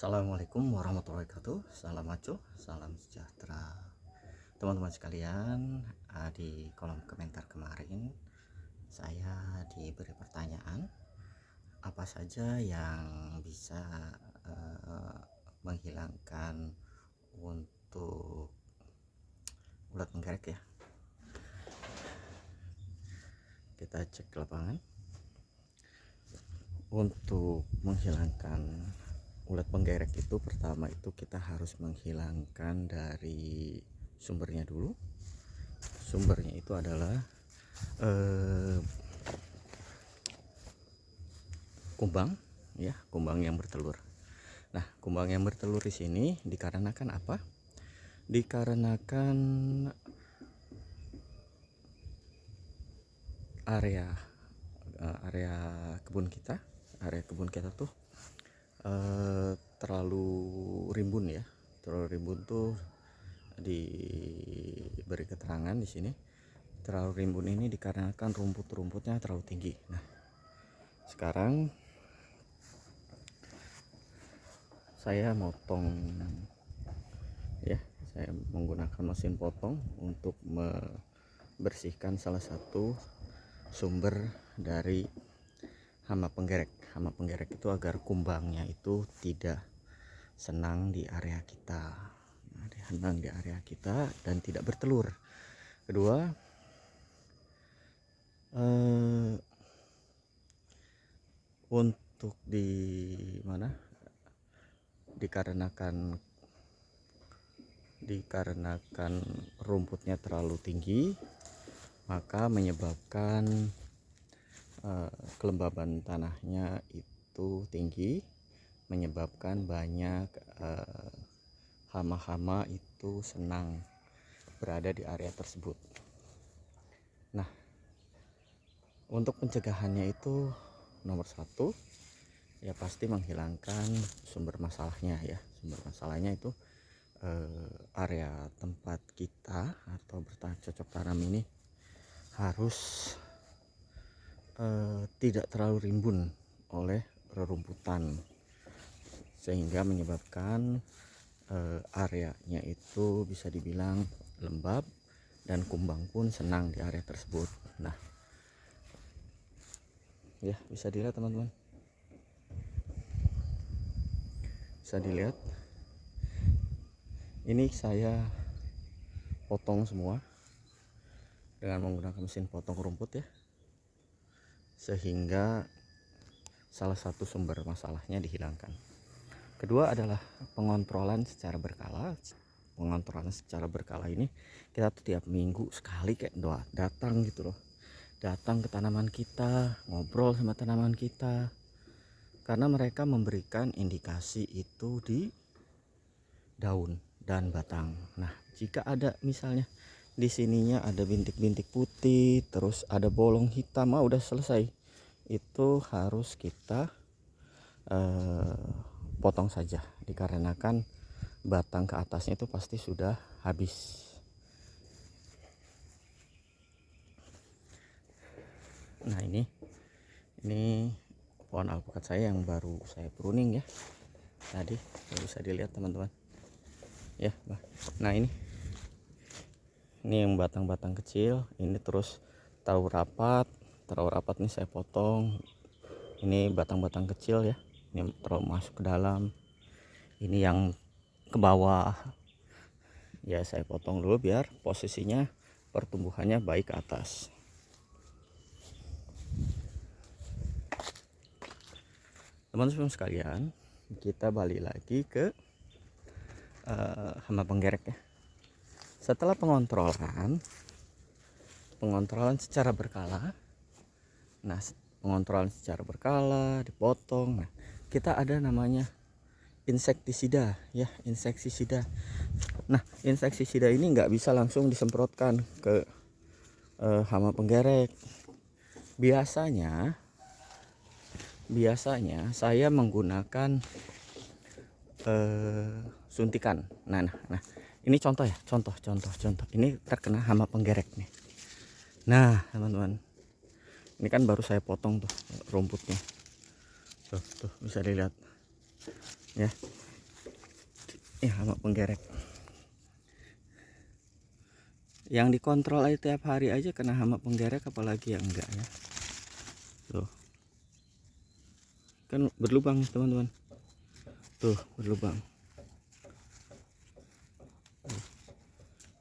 Assalamualaikum warahmatullahi wabarakatuh. Salam maco, salam sejahtera. Teman-teman sekalian, di kolom komentar kemarin saya diberi pertanyaan apa saja yang bisa menghilangkan untuk ulat menggerek ya. Kita cek ke lapangan. Untuk menghilangkan ulat penggerek itu pertama itu kita harus menghilangkan dari sumbernya dulu. Sumbernya itu adalah kumbang ya, kumbang yang bertelur. Nah, kumbang yang bertelur di sini dikarenakan apa? Dikarenakan area kebun kita tuh terlalu rimbun ya. Terlalu rimbun tuh diberi keterangan di sini. Terlalu rimbun ini dikarenakan rumputnya terlalu tinggi. Nah, sekarang saya motong ya, saya menggunakan mesin potong untuk membersihkan salah satu sumber dari hama penggerek. Hama penggerek itu agar kumbangnya itu tidak senang di area kita, dan tidak bertelur. Kedua, untuk dikarenakan rumputnya terlalu tinggi, maka menyebabkan kelembaban tanahnya itu tinggi, menyebabkan banyak hama-hama itu senang berada di area tersebut. Nah, untuk pencegahannya itu nomor satu ya pasti menghilangkan sumber masalahnya ya. Sumber masalahnya itu area tempat kita atau bercocok tanam ini harus tidak terlalu rimbun oleh rerumputan, sehingga menyebabkan areanya itu bisa dibilang lembab dan kumbang pun senang di area tersebut. Nah ya, bisa dilihat teman-teman, bisa dilihat ini saya potong semua dengan menggunakan mesin potong rumput ya, sehingga salah satu sumber masalahnya dihilangkan. Kedua adalah pengontrolan secara berkala. Pengontrolan secara berkala ini kita tuh tiap minggu sekali kayak datang gitu loh, datang ke tanaman kita, ngobrol sama tanaman kita, karena mereka memberikan indikasi itu di daun dan batang. Nah, jika ada misalnya di sininya ada bintik-bintik putih, terus ada bolong hitam, udah selesai. Itu harus kita potong saja, dikarenakan batang ke atasnya itu pasti sudah habis. Nah, ini pohon alpukat saya yang baru saya pruning ya, tadi bisa dilihat teman-teman ya. Nah, ini yang batang-batang kecil ini terus terlalu rapat nih saya potong. Ini batang-batang kecil ya, ini terlalu masuk ke dalam, ini yang ke bawah ya, saya potong dulu biar posisinya pertumbuhannya baik ke atas. Teman-teman sekalian, kita balik lagi ke hama penggerek ya. Setelah pengontrolan secara berkala, dipotong. Nah, kita ada namanya insektisida ya, insektisida. Nah, insektisida ini nggak bisa langsung disemprotkan ke hama penggerek. Biasanya saya menggunakan suntikan. Nah, ini contoh ya, contoh. Ini terkena hama penggerek nih. Nah, teman-teman, ini kan baru saya potong tuh rumputnya. Tuh bisa dilihat ya. Ya, hama penggerek yang dikontrol aja tiap hari aja kena hama penggerek, apalagi yang enggak ya. Tuh kan berlubang teman-teman, tuh berlubang.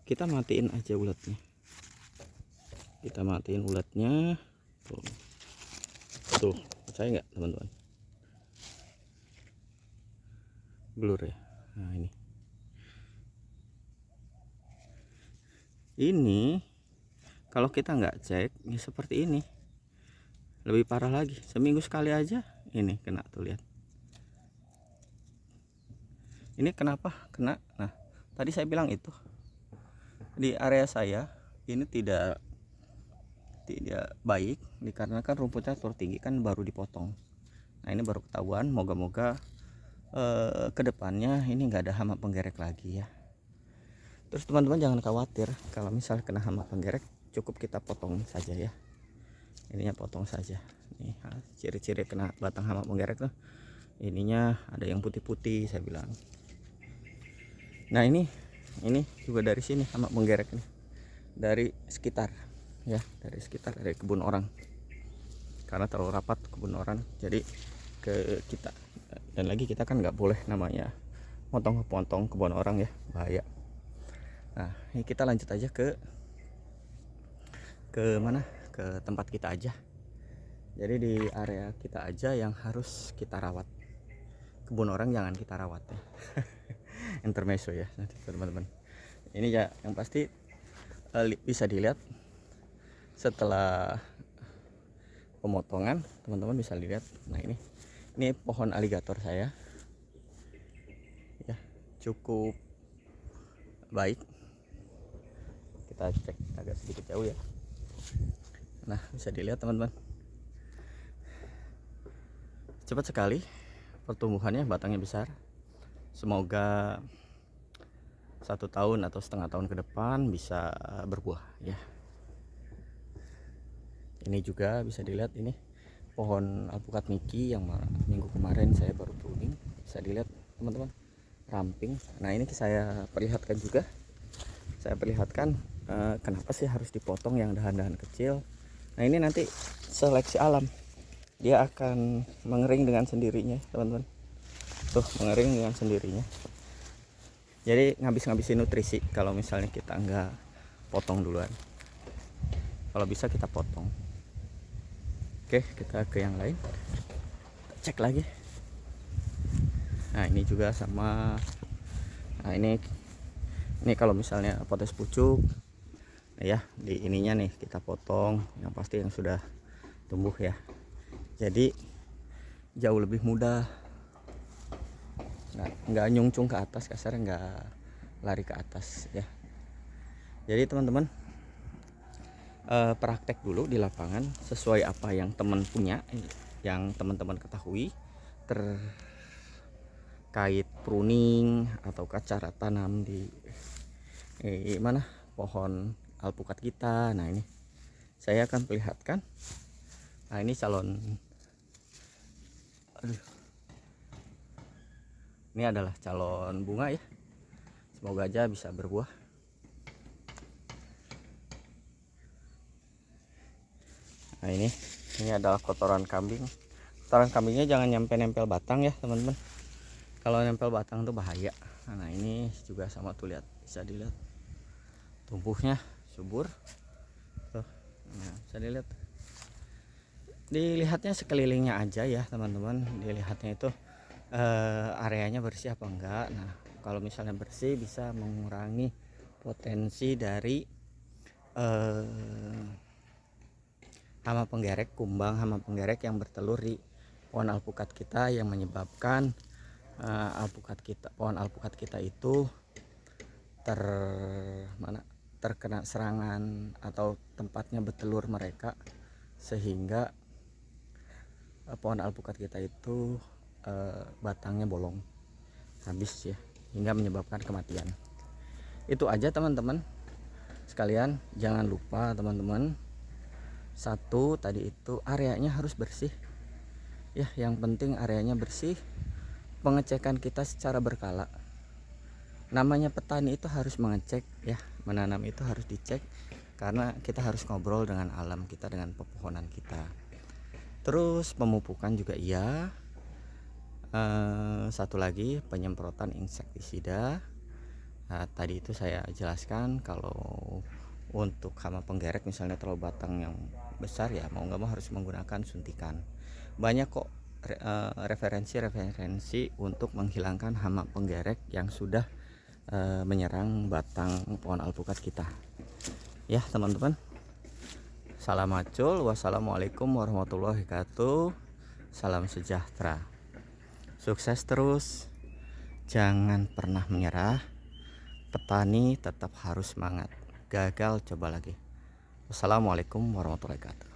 Kita matiin aja ulatnya, kita matiin ulatnya. Tuh percaya nggak teman-teman, blur ya. Nah ini kalau kita nggak cek ya seperti ini, lebih parah lagi. Seminggu sekali aja ini kena, tuh lihat ini kenapa kena. Nah tadi saya bilang itu di area saya ini tidak baik dikarenakan rumputnya terlalu tinggi, kan baru dipotong. Nah ini baru ketahuan, moga-moga kedepannya ini nggak ada hama penggerek lagi ya. Terus teman-teman jangan khawatir kalau misalnya kena hama penggerek, cukup kita potong saja ya, ininya potong saja. Nih ciri-ciri kena batang hama penggerek tuh ininya ada yang putih-putih saya bilang. Nah ini juga dari sini hama penggerek nih, dari sekitar ya, dari kebun orang, karena terlalu rapat kebun orang jadi ke kita. Dan lagi kita kan nggak boleh namanya potong kebun orang ya, bahaya. Nah ini kita lanjut aja ke mana, ke tempat kita aja. Jadi di area kita aja yang harus kita rawat, kebun orang jangan kita rawat ya. Intermezzo ya nanti teman-teman. Ini ya yang pasti bisa dilihat setelah pemotongan, teman-teman bisa lihat. Nah ini pohon aligator saya ya, cukup baik. Kita cek agak sedikit jauh ya. Nah bisa dilihat teman-teman, cepat sekali pertumbuhannya, batangnya besar. Semoga 1 tahun atau setengah tahun ke depan bisa berbuah ya. Ini juga bisa dilihat, ini pohon alpukat Miki yang minggu kemarin saya baru pruning, bisa dilihat teman-teman, ramping. Nah ini saya perlihatkan juga, kenapa sih harus dipotong yang dahan-dahan kecil. Nah ini nanti seleksi alam, dia akan mengering dengan sendirinya teman-teman. Tuh mengering dengan sendirinya, jadi ngabisin nutrisi kalau misalnya kita nggak potong duluan. Kalau bisa kita potong. Oke, kita ke yang lain, cek lagi. Nah ini juga sama. Nah ini kalau misalnya potes pucuk ya, di ininya nih kita potong yang pasti yang sudah tumbuh ya, jadi jauh lebih mudah, nggak nyungcung ke atas, kasarnya nggak lari ke atas ya. Jadi teman-teman praktek dulu di lapangan sesuai apa yang teman punya, yang teman-teman ketahui terkait pruning atau cara tanam di mana pohon alpukat kita. Nah ini saya akan perlihatkan. Nah ini ini adalah calon bunga ya, semoga aja bisa berbuah. Nah ini adalah kotoran kambing. Kotoran kambingnya jangan nyampe nempel batang ya teman-teman, kalau nempel batang tuh bahaya. Nah ini juga sama tuh, lihat, bisa dilihat tumbuhnya subur tuh. Nah, bisa dilihatnya sekelilingnya aja ya teman-teman, dilihatnya itu areanya bersih apa enggak. Nah kalau misalnya bersih bisa mengurangi potensi dari hama penggerek, kumbang hama penggerek yang bertelur di pohon alpukat kita, yang menyebabkan pohon alpukat kita itu terkena serangan atau tempatnya bertelur mereka, sehingga pohon alpukat kita itu batangnya bolong habis ya, hingga menyebabkan kematian. Itu aja teman-teman sekalian, jangan lupa teman-teman, satu tadi itu areanya harus bersih ya, yang penting areanya bersih. Pengecekan kita secara berkala Namanya petani itu harus mengecek ya, menanam itu harus dicek karena kita harus ngobrol dengan alam kita, dengan pepohonan kita. Terus pemupukan juga iya. Satu lagi penyemprotan insektisida. Nah, tadi itu saya jelaskan kalau untuk hama penggerek misalnya terlalu batang yang besar ya mau nggak mau harus menggunakan suntikan. Banyak kok referensi untuk menghilangkan hama penggerek yang sudah menyerang batang pohon alpukat kita. Ya teman-teman, salam macul, wassalamualaikum warahmatullahi wabarakatuh, salam sejahtera, sukses terus, jangan pernah menyerah. Petani tetap harus semangat, gagal coba lagi. Wassalamualaikum warahmatullahi wabarakatuh.